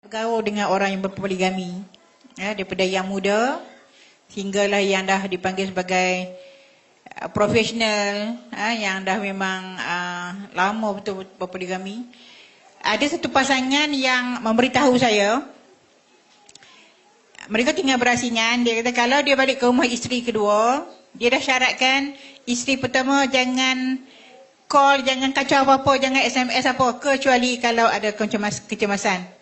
Bergaul dengan orang yang berpoligami, daripada yang muda hinggalah yang dah dipanggil sebagai profesional, yang dah memang lama betul berpoligami. Ada satu pasangan yang memberitahu saya, mereka tinggal berasingan. Dia kata kalau dia balik ke rumah isteri kedua, dia dah syaratkan isteri pertama jangan call, jangan kacau apa-apa, jangan SMS apa, kecuali kalau ada kecemasan.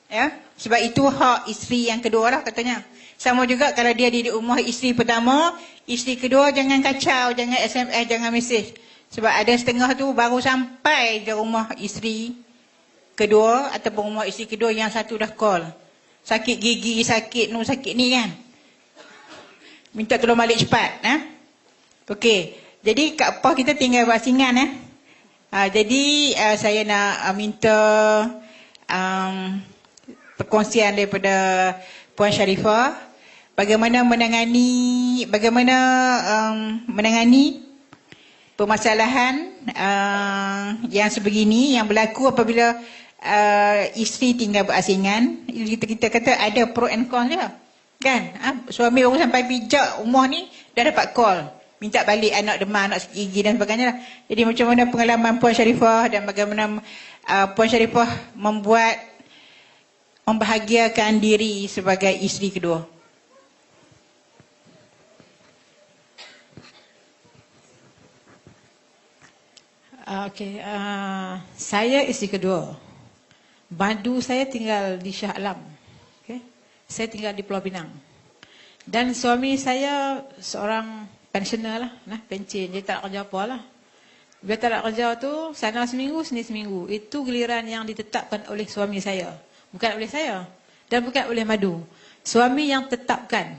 Ya, sebab itu hak isteri yang kedua lah katanya. Sama juga kalau dia di rumah isteri pertama, isteri kedua jangan kacau, jangan SMS, jangan mesej. Sebab ada setengah tu baru sampai di rumah isteri kedua ataupun rumah isteri kedua yang satu dah call. Sakit gigi, sakit ni kan. Minta tolong balik cepat. Okey. Jadi kat apa kita tinggal berasingan. Jadi saya nak minta perkongsian daripada Puan Sharifah bagaimana menangani permasalahan yang sebegini yang berlaku apabila isteri tinggal berasingan. Kita kata ada pro and con dia kan. Suami baru sampai pijak rumah ni dah dapat call minta balik anak demam, anak sakit gigi dan sebagainya lah. Jadi macam mana pengalaman Puan Sharifah dan bagaimana Puan Sharifah membahagiakan diri sebagai isteri kedua? Okey, saya isteri kedua. Madu saya tinggal di Shah Alam. Okay. Saya tinggal di Pulau Pinang. Dan suami saya seorang pensioner lah, pencen. Dia tak kerja apa lah. Bila tak nak kerja tu, sana seminggu, sini seminggu. Itu giliran yang ditetapkan oleh suami saya. Bukan oleh saya. Dan bukan oleh Madu. Suami yang tetapkan.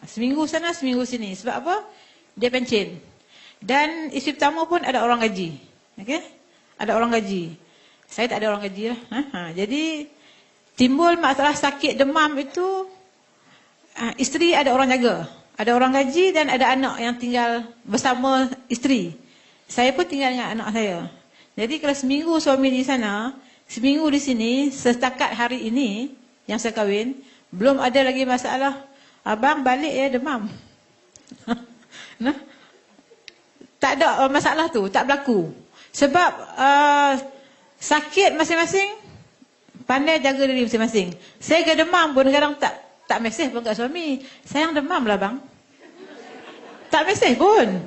Seminggu sana, seminggu sini. Sebab apa? Dia pencen. Dan isteri pertama pun ada orang gaji. Okay? Ada orang gaji. Saya tak ada orang gaji lah. Jadi, timbul masalah sakit demam itu, isteri ada orang jaga. Ada orang gaji dan ada anak yang tinggal bersama isteri. Saya pun tinggal dengan anak saya. Jadi kalau seminggu suami di sana, seminggu di sini, setakat hari ini yang saya kahwin, belum ada lagi masalah. Abang balik ya demam. Tak ada masalah tu, tak berlaku. Sebab sakit masing-masing, pandai jaga diri masing-masing. Saya ke demam pun kadang tak mesej pun kat suami. Sayang demam lah bang. Tak mesej pun.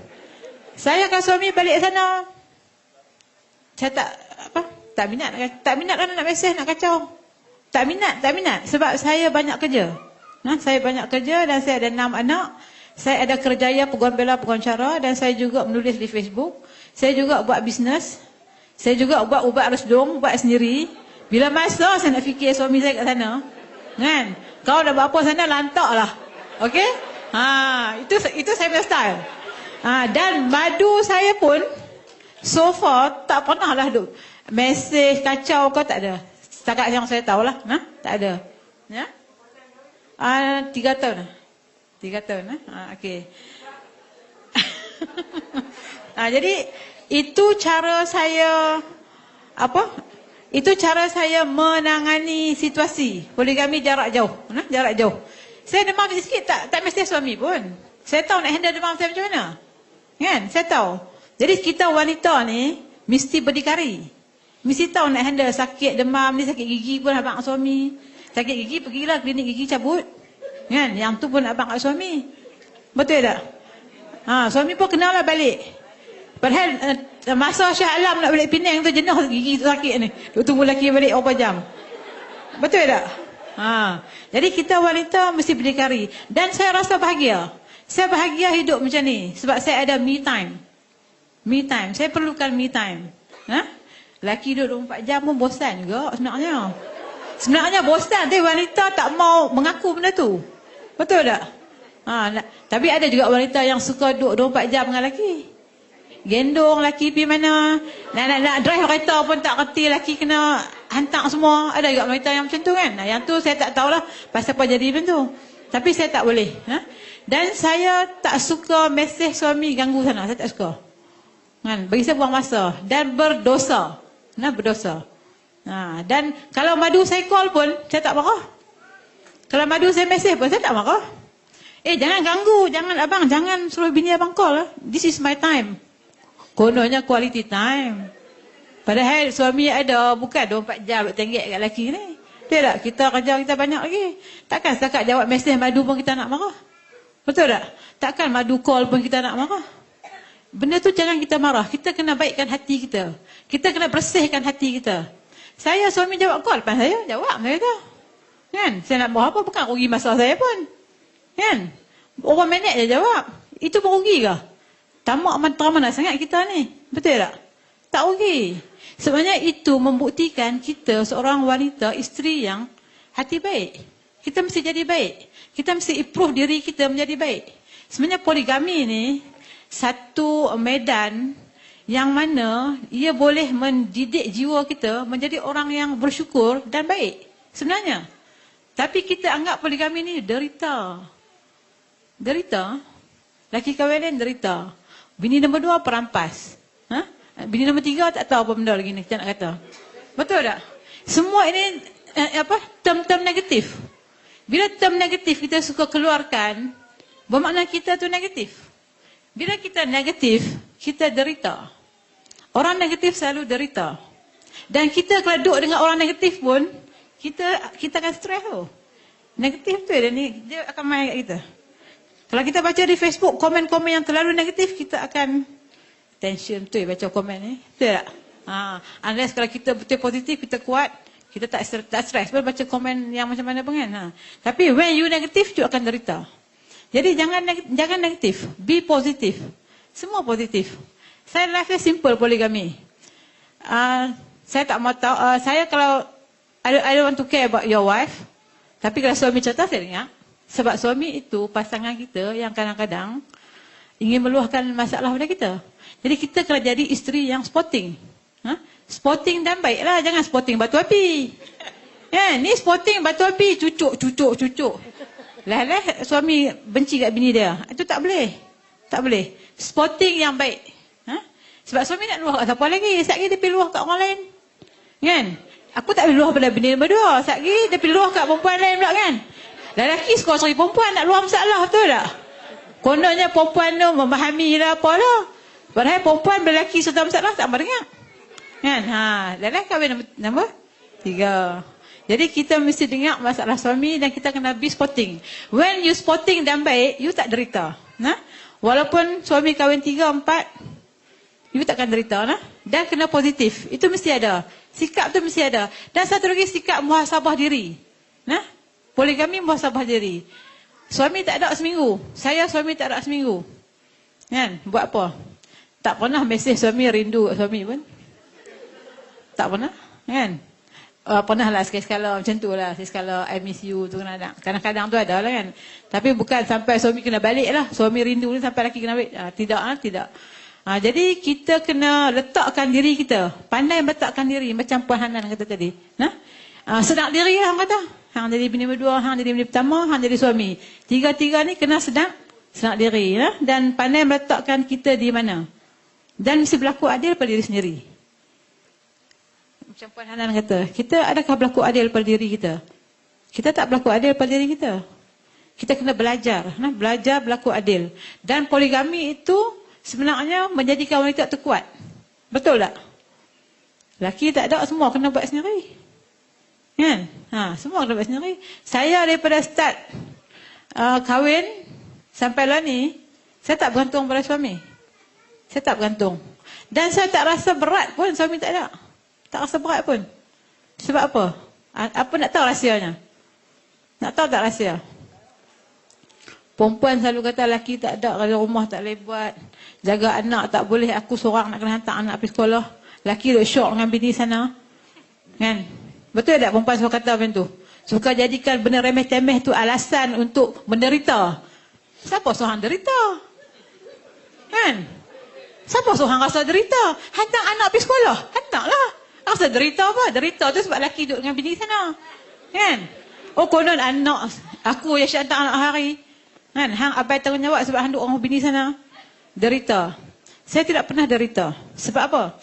Saya kalau suami balik sana, saya tak minat kan nak mesej, nak kacau. Tak minat. Sebab saya banyak kerja. Saya banyak kerja dan saya ada 6 anak. Saya ada kerjaya peguam bela, peguam cara dan saya juga menulis di Facebook. Saya juga buat bisnes. Saya juga buat ubat resdung, buat sendiri. Bila masa saya nak fikir suami saya kat sana, kan? Kau dah buat apa sana, lantak lah. Okey? Itu saya punya style. Dan Madu saya pun so far tak pernah lah duk mesej kacau kau, tak ada. Setakat yang saya tahulah, tak ada. Ya? 3 tahun. 3 tahun. Okey. Jadi itu cara saya menangani situasi poligami jarak jauh. Jarak jauh. Saya demam sikit tak mesti suami pun. Saya tahu nak handle demam saya macam mana. Kan? Saya tahu. Jadi kita wanita ni mesti berdikari. Mesti tahu nak handle sakit demam ni, sakit gigi pun abang suami. Sakit gigi pergilah klinik gigi cabut. Kan? Yang tu pun abang kat suami. Betul tak? Suami pun kenal lah balik. Padahal masa Shah Alam nak balik Penang tu jenuh gigi tu sakit ni. Duk tunggu lelaki balik berapa jam. Betul tak? Jadi kita wanita mesti berdikari. Dan saya rasa bahagia. Saya bahagia hidup macam ni. Sebab saya ada me time. Me time. Saya perlukan me time. Lelaki duduk 24 jam pun bosan juga sebenarnya. Sebenarnya bosan. Tapi wanita tak mau mengaku benda tu. Betul tak? Tapi ada juga wanita yang suka duduk 24 jam dengan lelaki. Gendong lelaki pergi mana. Nak drive kereta pun tak kerti, lelaki kena hantar semua. Ada juga wanita yang macam tu kan. Yang tu saya tak tahulah pasal apa jadi macam tu. Tapi saya tak boleh. Dan saya tak suka mesej suami ganggu sana. Saya tak suka. Bagi saya buang masa. Dan berdosa. Berdosa. Dan kalau madu saya call pun, saya tak marah. Kalau madu saya mesej pun, saya tak marah. Jangan ganggu, jangan suruh bini abang call. This is my time. Kononnya quality time. Padahal suami ada, bukan 24 jam tenggek kat lelaki ni. Betul tak? Kita kerja kita banyak lagi. Takkan setakat jawab mesej madu pun kita nak marah. Betul tak? Takkan madu call pun kita nak marah. Benda tu jangan kita marah. Kita kena baikkan hati kita. Kita kena bersihkan hati kita. Saya suami jawab call depan saya, jawab saya tu. Kan? Saya nak buat apa, bukan rugi masa saya pun. Kan? Orang minit je jawab. Itu pun rugi ke? Tamak mana sangat kita ni. Betul tak? Tak rugi. Sebenarnya itu membuktikan kita seorang wanita, isteri yang hati baik. Kita mesti jadi baik. Kita mesti improve diri kita menjadi baik. Sebenarnya poligami ni satu medan yang mana ia boleh mendidik jiwa kita menjadi orang yang bersyukur dan baik. Sebenarnya. Tapi kita anggap poligami ni derita. Derita. Laki kahwin derita. Bini nombor 2 perampas. Bini nombor 3 tak tahu apa benda lagi ni kita nak kata. Betul tak? Semua ini term-term negatif. Bila term negatif kita suka keluarkan, bermakna kita tu negatif. Bila kita negatif, kita derita. Orang negatif selalu derita. Dan kita kalau duduk dengan orang negatif pun, kita akan stres tu. Negatif tu dia akan main kat kita. Kalau kita baca di Facebook, komen-komen yang terlalu negatif, kita akan tension betul baca komen ni. Betul tak? Unless kalau kita betul positif, kita kuat, kita tak stres pun baca komen yang macam mana pun kan. Tapi when you negatif, you akan derita. Jadi jangan negatif, be positif. Semua positif. Saya life simple poligami. Saya tak mau tahu, saya kalau I don't want to care about your wife, tapi kalau suami cerita saya dengar. Sebab suami itu pasangan kita yang kadang-kadang ingin meluahkan masalah pada kita. Jadi kita kena jadi isteri yang sporting. Sporting dan baiklah, jangan sporting batu api. Ni sporting batu api, cucuk. Lah suami benci kat bini dia. Itu tak boleh. Tak boleh. Sporting yang baik. Sebab suami nak luah kat siapa lagi? Sekejap lagi dia pergi luah kat orang lain. Kan? Aku tak boleh luah pada bini nombor 2. Sekejap lagi dia pergi luah kat perempuan lain pula kan? Lelaki suka cari perempuan nak luah masalah, betul tak? Kononnya perempuan tu memahami lah apalah. Padahal perempuan berlelaki serta masalah tak dengar. Kan? Lelaki kahwin nombor 3. Jadi kita mesti dengar masalah suami dan kita kena be sporting. When you sporting dan baik, you tak derita. Walaupun suami kahwin 3, 4, you takkan derita. Dan kena positif. Itu mesti ada. Sikap tu mesti ada. Dan satu lagi sikap muhasabah diri. Poligami muhasabah diri. Suami tak ada seminggu. Saya suami tak ada seminggu. Kan? Buat apa? Tak pernah mesej suami rindu suami pun. Tak pernah. Kan? Pernah lah sekali-sekala macam tu lah. Sekali-sekala I miss you tu kadang-kadang tu ada lah kan. Tapi bukan sampai suami kena balik lah. Suami rindu ni sampai lelaki kena balik. Tidak. Jadi kita kena letakkan diri kita. Pandai letakkan diri. Macam Puan Hanan kata tadi. Sedang diri lah orang kata. Hang jadi bini kedua, hang jadi bini pertama, hang jadi suami. Tiga-tiga ni kena sedang diri. Dan pandai meletakkan kita di mana. Dan mesti berlaku adil pada diri sendiri. Macam Puan Hanan kata, kita adakah berlaku adil pada diri kita? Kita tak berlaku adil pada diri kita. Kita kena belajar. Belajar berlaku adil. Dan poligami itu sebenarnya menjadikan wanita terkuat. Betul tak? Laki tak ada, semua kena buat sendiri. Kan? Semua kena buat sendiri. Saya daripada start kahwin sampai lah ni, saya tak bergantung pada suami. Saya tak bergantung. Dan saya tak rasa berat pun suami tak ada. Tak rasa berat pun. Sebab apa? Apa nak tahu rahsianya? Nak tahu tak rahsia? Perempuan selalu kata lelaki tak ada, kalau rumah tak boleh buat, jaga anak tak boleh, aku seorang nak kena hantar anak pergi sekolah. Lelaki duk syok dengan bini sana. Kan? Betul tak perempuan suka kata macam tu? Suka jadikan benda remeh-temeh tu alasan untuk menderita. Siapa seorang derita? Kan? Siapa seorang rasa derita? Hantar anak pergi sekolah. Hantarlah. Rasa derita apa? Derita tu sebab lelaki duduk dengan bini sana. Kan? Oh konon anak aku yang syak hantar anak hari. Kan? Hang abai tanggungjawab sebab hang duduk orang bini sana. Derita. Saya tidak pernah derita. Sebab apa?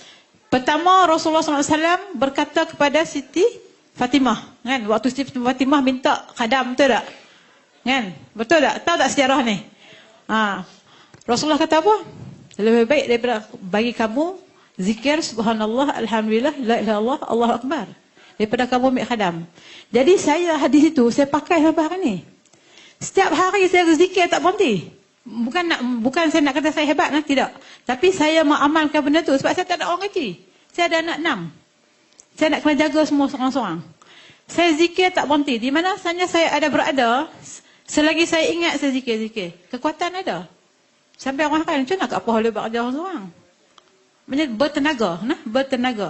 Pertama Rasulullah SAW berkata kepada Siti Fatimah, kan? Waktu Siti Fatimah minta khadam, betul tak? Kan? Betul tak? Tahu tak sejarah ni? Rasulullah kata apa? Lebih baik daripada bagi kamu zikir subhanallah, alhamdulillah, la ilaha illallah, Allahu akbar, daripada kamu ambil khadam. Jadi saya hadis itu saya pakai sampai hari ni. Setiap hari saya zikir tak berhenti. Bukan saya nak kata saya hebat, tidak. Tapi saya mengamalkan benda tu sebab saya tak ada orang kecil. Saya ada anak 6. Saya nak kena jaga semua seorang-seorang. Saya zikir tak berhenti. Di mana sahaja saya ada berada, selagi saya ingat saya zikir. Kekuatan ada. Sampai orang kata, macam mana Kak Pah boleh bekerja seorang? Bertenaga. Bertenaga.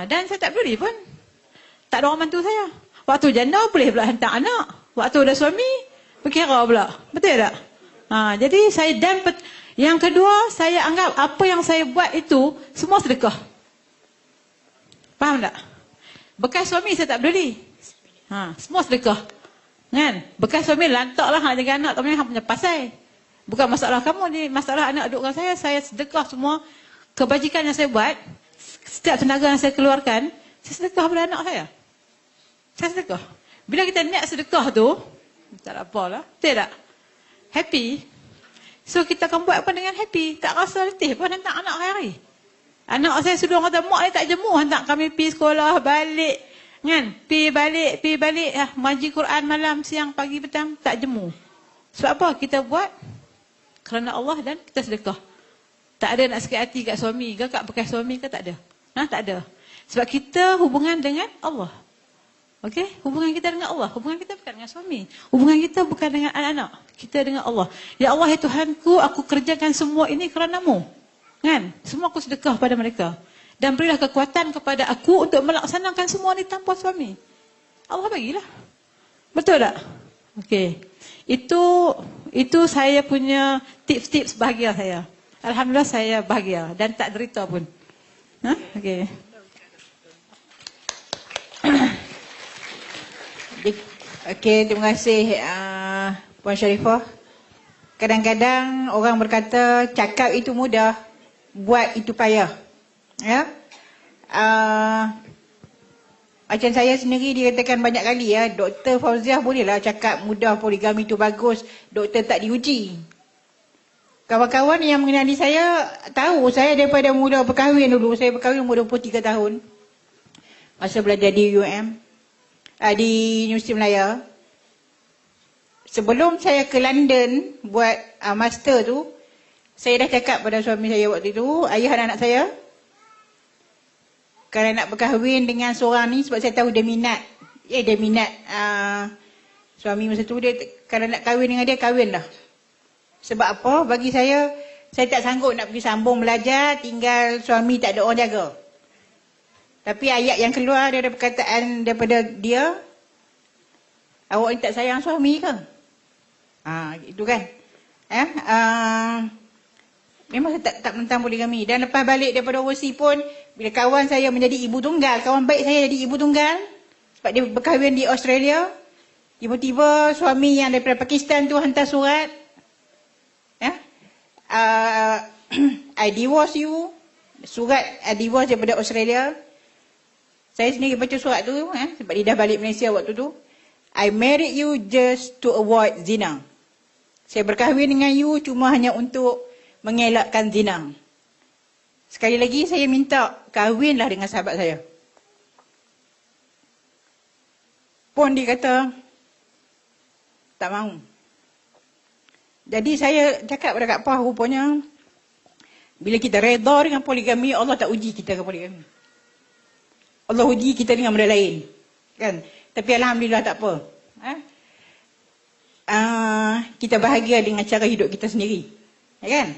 Dan saya tak peduli pun. Tak ada orang bantu saya. Waktu janda boleh pula hantar anak. Waktu ada suami, berkira pula. Betul tak? Jadi saya yang kedua, saya anggap apa yang saya buat itu semua sedekah. Faham tak? Bekas suami saya tak peduli. Semua sedekah. Kan? Bekas suami lantaklah nak jaga anak, tapi hang punya pasal. Bukan masalah kamu ni, masalah anak duduk dengan saya sedekah semua kebajikan yang saya buat, setiap tenaga yang saya keluarkan, saya sedekah pada anak saya. Saya sedekah. Bila kita niat sedekah tu, tak ada apalah. Betul tak? Happy. So kita akan buat apa dengan happy. Tak rasa letih pun hantar anak hari-hari. Anak saya sudah kata, mak ni tak jemu hantar kami pergi sekolah, balik. Kan? Pergi balik. Maji Quran malam, siang, pagi, petang. Tak jemu. Sebab apa? Kita buat kerana Allah dan kita sedekah. Tak ada nak sakit hati kat suami ke, kat bekas suami ke, tak ada. Tak ada. Sebab kita hubungan dengan Allah. Okey? Hubungan kita dengan Allah. Hubungan kita bukan dengan suami. Hubungan kita bukan dengan anak-anak. Kita dengan Allah. Ya Allah, ya Tuhanku, aku kerjakan semua ini kerana-Mu. Kan? Semua aku sedekah pada mereka. Dan berilah kekuatan kepada aku untuk melaksanakan semua ini tanpa suami. Allah bagilah. Betul tak? Okey. Itu saya punya tips-tips bahagia saya. Alhamdulillah saya bahagia dan tak derita pun. Okey. Okey, terima kasih Puan Sharifah. Kadang-kadang orang berkata cakap itu mudah, buat itu payah. Ya. Macam saya sendiri dikatakan banyak kali ya, Dr. Fauziah bolehlah cakap mudah poligami itu bagus, doktor tak diuji. Kawan-kawan yang mengenali saya tahu saya daripada mula berkahwin dulu, saya berkahwin umur 23 tahun. Masa belajar di UM, di Universiti Melaya. Sebelum saya ke London buat master tu, saya dah cakap pada suami saya waktu itu, ayah dan anak saya, kalau nak berkahwin dengan seorang ni, sebab saya tahu dia minat. Dia minat suami masa tu, dia kalau nak kahwin dengan dia, kahwin dah. Sebab apa? Bagi saya tak sanggup nak pergi sambung belajar, tinggal suami tak ada orang jaga. Tapi ayat yang keluar daripada perkataan daripada dia, awak ni tak sayang suami ke? Itu kan. Memang saya tak menentang poligami. Dan lepas balik daripada overseas pun, bila kawan saya menjadi ibu tunggal, kawan baik saya jadi ibu tunggal, sebab dia berkahwin di Australia, tiba-tiba suami yang daripada Pakistan tu hantar surat, I divorce you, surat divorce daripada Australia. Saya sendiri baca surat tu, sebab dia dah balik Malaysia waktu tu. I married you just to avoid zina. Saya berkahwin dengan you cuma hanya untuk mengelakkan zina. Sekali lagi saya minta kahwinlah dengan sahabat saya. Pun dia kata tak mahu. Jadi saya cakap pada Kak Pah, rupanya bila kita redha dengan poligami, Allah tak uji kita ke poligami. Allah uji kita dengan benda lain. Kan? Tapi alhamdulillah tak apa. Kita bahagia dengan cara hidup kita sendiri. Ya kan?